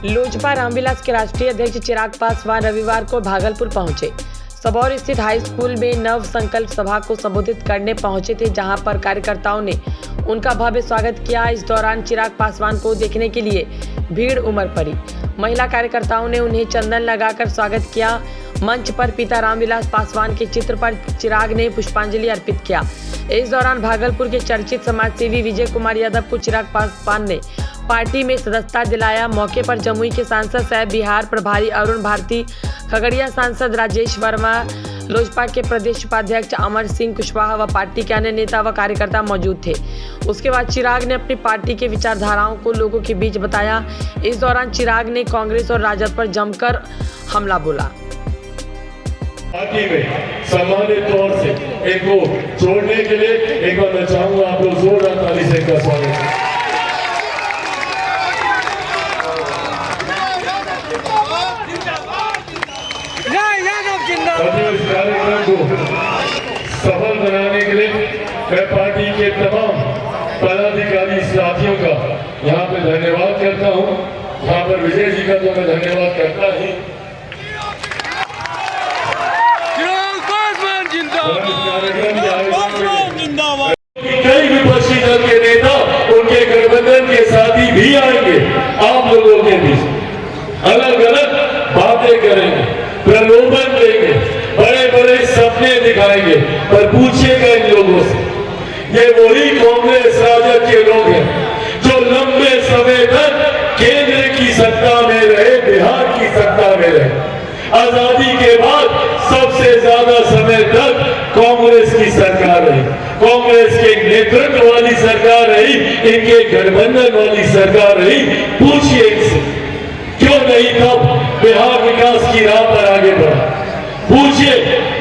लोजपा रामविलास के राष्ट्रीय अध्यक्ष चिराग पासवान रविवार को भागलपुर पहुंचे। सबौर स्थित हाई स्कूल में नव संकल्प सभा को संबोधित करने पहुंचे थे, जहां पर कार्यकर्ताओं ने उनका भव्य स्वागत किया। इस दौरान चिराग पासवान को देखने के लिए भीड़ उमड़ पड़ी। महिला कार्यकर्ताओं ने उन्हें चंदन लगाकर स्वागत किया। मंच पर पिता रामविलास पासवान के चित्र पर चिराग ने पुष्पांजलि अर्पित किया। इस दौरान भागलपुर के चर्चित समाजसेवी विजय कुमार यादव को चिराग पासवान ने पार्टी में सदस्यता दिलाया। मौके पर जमुई के सांसद सह बिहार प्रभारी अरुण भारती, खगड़िया सांसद राजेश वर्मा, लोजपा के प्रदेश उपाध्यक्ष अमर सिंह कुशवाहा व पार्टी के अन्य नेता व कार्यकर्ता मौजूद थे। उसके बाद चिराग ने अपनी पार्टी के विचारधाराओं को लोगों के बीच बताया। इस दौरान चिराग ने कांग्रेस और राजद पर जमकर हमला बोला। पार्टी में सम्मानित तौर से इनको छोड़ने के लिए एक बार मैं चाहूंगा आप लोग जोरदार ताली से इनका स्वागत करें। इस कार्यक्रम को सफल बनाने के लिए मैं पार्टी के तमाम पदाधिकारी साथियों का यहाँ पे धन्यवाद करता हूँ। यहाँ पर विजय जी का तो मैं धन्यवाद करता ही। कई विपक्षी दल के नेता उनके गठबंधन के साथी भी आएंगे, आप लोगों के बीच अलग अलग बातें करेंगे, प्रलोभन देंगे, बड़े बड़े सपने दिखाएंगे। पर पूछिएगा इन लोगों से, ये वही कांग्रेस राजद के लोग हैं जो लंबे समय तक केंद्र की सत्ता में रहे, बिहार की सत्ता में रहे। आजादी के बाद सबसे ज्यादा समय तक कांग्रेस की सरकार रही, कांग्रेस के नेतृत्व वाली सरकार रही, इनके गठबंधन वाली सरकार रही। पूछिए इनसे क्यों नहीं तब बिहार विकास की राह पर आगे बढ़ा। पूछिए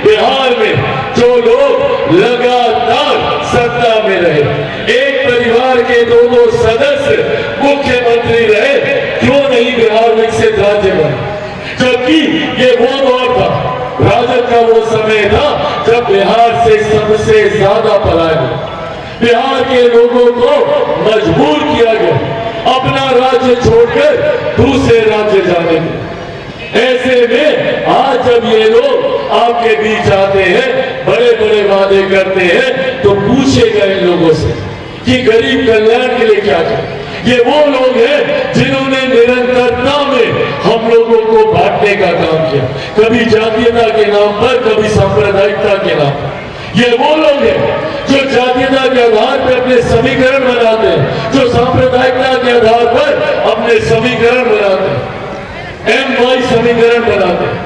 बिहार में जो लोग लगातार सत्ता में रहे, एक परिवार के दो सदस्य मुख्यमंत्री रहे, क्यों नहीं बिहार विकसित राज्य बना। जबकि ये वो दौर था, राजद का वो समय था जब बिहार से सबसे ज्यादा पलायन, बिहार के लोगों को मजबूर किया गया अपना राज्य छोड़कर दूसरे राज्य जाने में। ऐसे में आज जब ये लोग आपके बीच आते हैं, बड़े बड़े वादे करते हैं, तो पूछेगा इन लोगों से कि गरीब कल्याण के लिए क्या करें। ये वो लोग हैं जिन्होंने निरंतरता में हम लोगों को बांटने का काम किया, कभी जातीयता के नाम पर, कभी सांप्रदायिकता के नाम पर। ये वो लोग हैं जो जातीयता के आधार पर अपने समीकरण बनाते हैं, जो सांप्रदायिकता के आधार पर अपने समीकरण बनाते हैं, एम-वाई समीकरण बनाते हैं।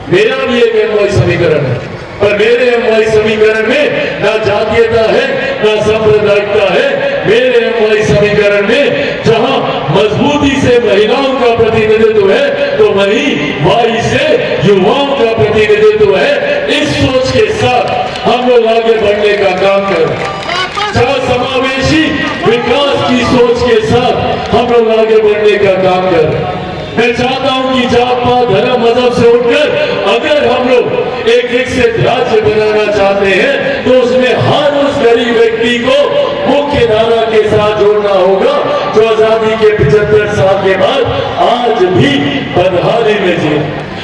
मेरा भी एक एम-वाई समीकरण है, पर मेरे एम-वाई समीकरण में ना जातीयता है ना सांप्रदायिकता है। मेरे एम-वाई समीकरण में जहां मजबूती से महिलाओं का प्रतिनिधित्व है, तो वहीं वाई से युवाओं का प्रतिनिधित्व है। इस सोच के साथ हम लोग आगे बढ़ने का काम करें, जहां समावेशी विकास की सोच के साथ हम लोग आगे बढ़ने का काम करें। मैं चाहता हूं कि जात पात धर्म मजहब से उठकर अगर हम लोग एक विकसित राज्य बनाना चाहते हैं, तो उसमें हर उस गरीब व्यक्ति को मुख्य धारा के साथ जोड़ना होगा जो आजादी के 75 साल के बाद आज भी बदहाली में जी।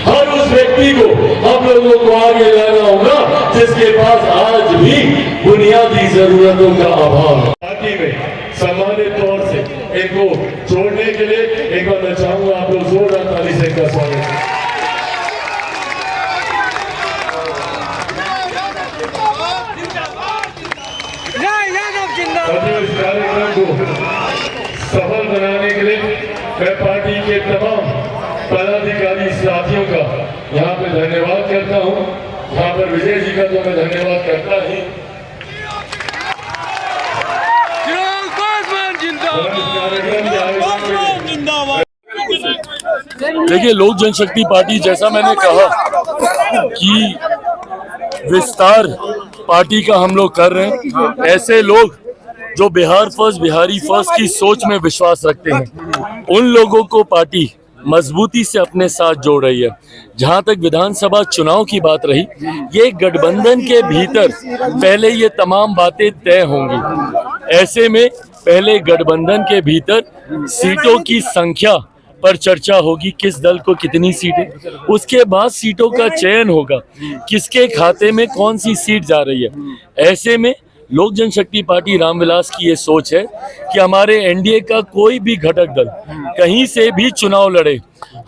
हर उस व्यक्ति को हम लोगों को आगे लाना होगा जिसके पास आज भी बुनियादी जरूरतों का अभाव है। पार्टी में सम्मानित तौर से इनको छोड़ने के लिए एक बार मैं चाहूंगा आप लोग जोरदार ताली से इनका स्वागत करें। इस कार्यक्रम को सफल बनाने के लिए मैं पार्टी के तमाम पदाधिकारी साथियों का यहाँ पे धन्यवाद करता हूँ। यहाँ पर विजय जी का तो मैं धन्यवाद करता ही। देखिए, लोक जनशक्ति पार्टी, जैसा मैंने कहा कि विस्तार पार्टी का हम लोग कर रहे हैं। ऐसे लोग जो बिहार फर्स्ट, बिहारी फर्स्ट की सोच में विश्वास रखते हैं, उन लोगों को पार्टी मजबूती से अपने साथ जोड़ रही है। जहां तक विधानसभा चुनाव की बात रही, ये गठबंधन के भीतर पहले ये तमाम बातें तय होंगी। ऐसे में पहले गठबंधन के भीतर सीटों की संख्या पर चर्चा होगी किस दल को कितनी सीटें, उसके बाद सीटों का चयन होगा, किसके खाते में कौन सी सीट जा रही है। ऐसे में लोक जनशक्ति पार्टी रामविलास की ये सोच है कि हमारे एनडीए का कोई भी घटक दल कहीं से भी चुनाव लड़े,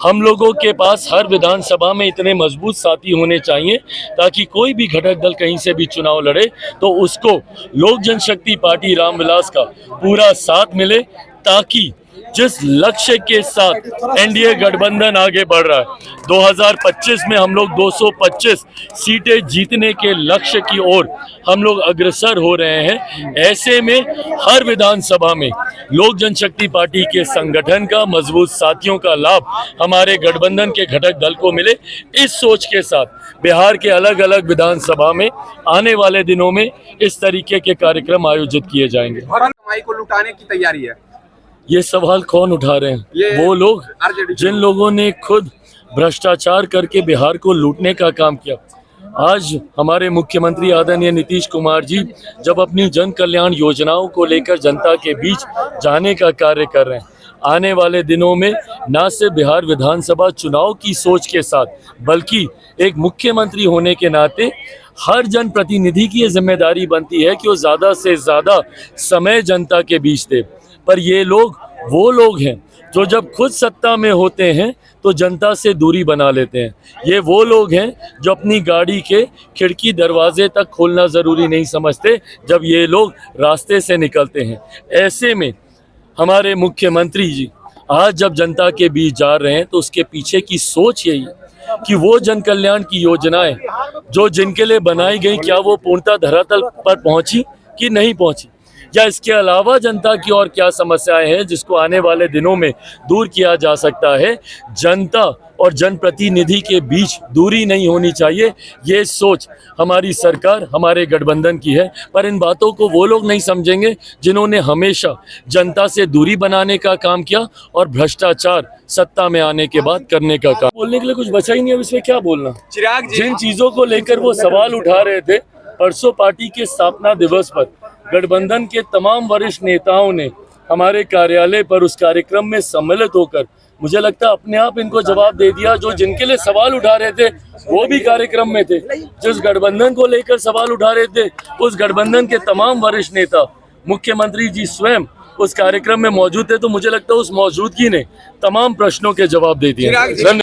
हम लोगों के पास हर विधानसभा में इतने मजबूत साथी होने चाहिए ताकि कोई भी घटक दल कहीं से भी चुनाव लड़े तो उसको लोक जनशक्ति पार्टी रामविलास का पूरा साथ मिले, ताकि जिस लक्ष्य के साथ एनडीए गठबंधन आगे बढ़ रहा है, 2025 में हम लोग 225 सीटें जीतने के लक्ष्य की ओर हम लोग अग्रसर हो रहे हैं। ऐसे में हर विधानसभा में लोक जनशक्ति पार्टी के संगठन का मजबूत साथियों का लाभ हमारे गठबंधन के घटक दल को मिले, इस सोच के साथ बिहार के अलग अलग विधानसभा में आने वाले दिनों में इस तरीके के कार्यक्रम आयोजित किए जाएंगे। कमाई को लुटाने की तैयारी है, ये सवाल कौन उठा रहे हैं? वो लोग जिन लोगों ने खुद भ्रष्टाचार करके बिहार को लूटने का काम किया। आज हमारे मुख्यमंत्री आदरणीय नीतीश कुमार जी जब अपनी जन कल्याण योजनाओं को लेकर जनता के बीच जाने का कार्य कर रहे हैं, आने वाले दिनों में न सिर्फ बिहार विधानसभा चुनाव की सोच के साथ बल्कि एक मुख्यमंत्री होने के नाते हर जनप्रतिनिधि की ये जिम्मेदारी बनती है कि वो ज़्यादा से ज़्यादा समय जनता के बीच दे। पर ये लोग वो लोग हैं जो जब खुद सत्ता में होते हैं तो जनता से दूरी बना लेते हैं। ये वो लोग हैं जो अपनी गाड़ी के खिड़की दरवाजे तक खोलना ज़रूरी नहीं समझते जब ये लोग रास्ते से निकलते हैं। ऐसे में हमारे मुख्यमंत्री जी आज जब जनता के बीच जा रहे हैं तो उसके पीछे की सोच यही है कि वो जन कल्याण की योजनाएं जो जिनके लिए बनाई गई, क्या वो पूर्णतः धरातल पर पहुंची कि नहीं पहुंची, या इसके अलावा जनता की और क्या समस्याएं हैं जिसको आने वाले दिनों में दूर किया जा सकता है। जनता और जनप्रतिनिधि के बीच दूरी नहीं होनी चाहिए, ये सोच हमारी सरकार, हमारे गठबंधन की है। पर इन बातों को वो लोग नहीं समझेंगे जिन्होंने हमेशा जनता से दूरी बनाने का काम किया और भ्रष्टाचार सत्ता में आने के बाद करने का काम। बोलने के लिए कुछ बचा ही नहीं है, इसमें क्या बोलना। चिराग जी, जिन चीजों को लेकर वो सवाल उठा रहे थे, परसों पार्टी के स्थापना दिवस पर गठबंधन के तमाम वरिष्ठ नेताओं ने हमारे कार्यालय पर उस कार्यक्रम में सम्मिलित होकर मुझे लगता है अपने आप इनको जवाब दे दिया। जो जिनके लिए सवाल उठा रहे थे वो भी कार्यक्रम में थे, जिस गठबंधन को लेकर सवाल उठा रहे थे उस गठबंधन के तमाम वरिष्ठ नेता, मुख्यमंत्री जी स्वयं उस कार्यक्रम में मौजूद थे। तो मुझे लगता है उस मौजूदगी ने तमाम प्रश्नों के जवाब दे दिए।